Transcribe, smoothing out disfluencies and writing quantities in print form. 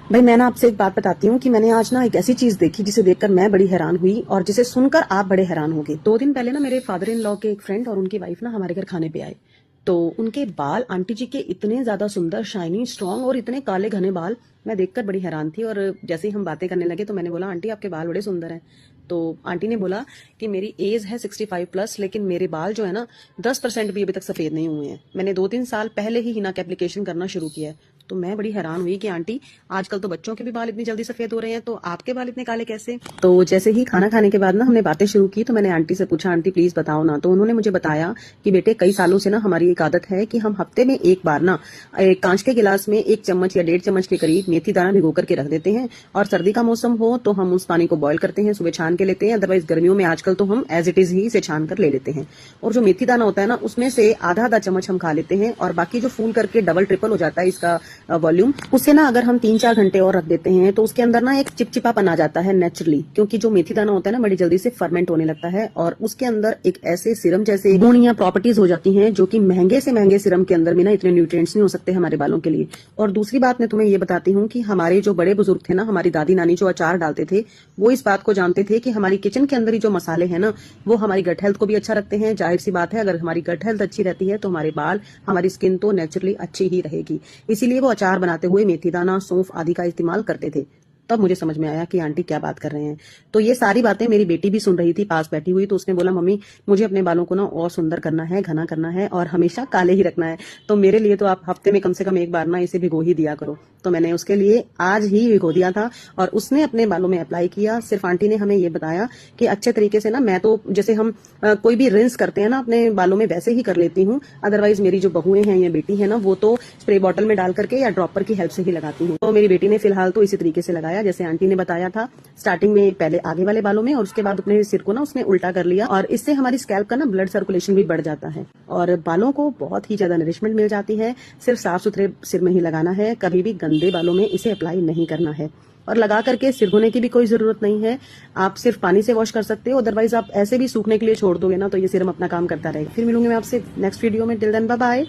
भाई मैं ना आपसे एक बात बताती हूँ कि मैंने आज ना एक ऐसी चीज देखी जिसे देखकर मैं बड़ी हैरान हुई और जिसे सुनकर आप बड़े हैरान होंगे। 2 दिन पहले ना मेरे फादर इन लॉ के एक फ्रेंड और उनकी वाइफ ना हमारे घर खाने पे आए। तो उनके बाल आंटी जी के इतने ज्यादा सुंदर, शाइनी, स्ट्रांग और इतने काले घने बाल, मैं देखकर बड़ी हैरान थी। और जैसे ही हम बातें करने लगे तो मैंने बोला, आंटी आपके बाल बड़े सुंदर हैं। तो आंटी ने बोला कि मेरी एज है 65+, लेकिन मेरे बाल जो है ना 10% भी अभी तक सफेद नहीं हुए हैं। मैंने 2-3 साल पहले ही हिना का एप्लीकेशन करना शुरू किया है। तो मैं बड़ी हैरान हुई कि आंटी, आजकल तो बच्चों के भी बाल इतनी जल्दी सफेद हो रहे हैं, तो आपके बाल इतने काले कैसे? तो जैसे ही खाना खाने के बाद ना हमने बातें शुरू की तो मैंने आंटी से पूछा, आंटी प्लीज बताओ ना। तो उन्होंने मुझे बताया कि बेटे, कई सालों से ना हमारी एक आदत है कि हम हफ्ते में एक बार ना एक कांच के गिलास में 1 चम्मच या 1.5 चम्मच के करीब मेथी दाना भिगो करके रख देते हैं, और सर्दी का मौसम हो तो हम उस पानी को बॉयल करते हैं, सुबह छान के लेते हैं। अदरवाइज गर्मियों में आजकल तो हम एज इट इज ही इसे छान कर ले लेते हैं। और जो मेथी दाना होता है ना, उसमें से आधा आधा चम्मच हम खा लेते हैं, और बाकी जो फूल करके डबल ट्रिपल हो जाता है इसका वॉल्यूम, उसे ना अगर हम 3-4 घंटे और रख देते हैं तो उसके अंदर ना एक चिपचिपापन आ जाता है नेचुरली, क्योंकि जो मेथी दाना होता है ना बड़ी जल्दी से फर्मेंट होने लगता है, और उसके अंदर एक ऐसे सीरम जैसे गुण या प्रॉपर्टीज हो जाती हैं जो कि महंगे से महंगे सीरम के अंदर भी ना इतने न्यूट्रिएंट्स नहीं हो सकते हमारे बालों के लिए। और दूसरी बात मैं तुम्हें ये बताती हूँ कि हमारे जो बड़े बुजुर्ग थे ना, हमारी दादी नानी जो अचार डालते थे, वो इस बात को जानते थे कि हमारी किचन के अंदर ही जो मसाले हैं ना, वो हमारी गट हेल्थ को भी अच्छा रखते हैं। जाहिर सी बात है, अगर हमारी गट हेल्थ अच्छी रहती है तो हमारे बाल, हमारी स्किन तो नेचुरली अच्छी ही रहेगी। इसीलिए वो अचार बनाते हुए मेथी दाना, सौंफ आदि का इस्तेमाल करते थे। तब मुझे समझ में आया कि आंटी क्या बात कर रहे हैं। तो ये सारी बातें मेरी बेटी भी सुन रही थी पास बैठी हुई। तो उसने बोला, मम्मी मुझे अपने बालों को ना और सुंदर करना है, घना करना है, और हमेशा काले ही रखना है। तो मेरे लिए तो आप हफ्ते में कम से कम एक बार ना इसे भिगो ही दिया करो। तो मैंने उसके लिए आज ही भिगो दिया था और उसने अपने बालों में अप्लाई किया। सिर्फ आंटी ने हमें ये बताया कि अच्छे तरीके से ना, मैं तो जैसे हम कोई भी रिंस करते हैं ना अपने बालों में, वैसे ही कर लेती हूँ। अदरवाइज मेरी जो बहुएं हैं या बेटी है ना, वो तो स्प्रे बॉटल में डाल करके या ड्रॉपर की हेल्प से ही लगाती हूँ। तो मेरी बेटी ने फिलहाल तो इसी तरीके से लगाया जैसे आंटी ने बताया था। स्टार्टिंग में पहले आगे वाले बालों में और उसके बाद अपने सिर को ना उसने उल्टा कर लिया, और इससे हमारी स्कैल्प का ना ब्लड सर्कुलेशन भी बढ़ जाता है और बालों को बहुत ही ज्यादा नरिशमेंट मिल जाती है। सिर्फ साफ सुथरे सिर में ही लगाना है, कभी भी गंदे बालों में इसे अप्लाई नहीं करना है। और लगा करके सिर धोने की भी कोई जरूरत नहीं है, आप सिर्फ पानी से वॉश कर सकते हो। अदरवाइज आप ऐसे भी सूखने के लिए छोड़ दोगे ना तो ये सीरम अपना काम करता रहेगा। फिर मिलूंगी मैं आपसे नेक्स्ट वीडियो में। Till then bye bye.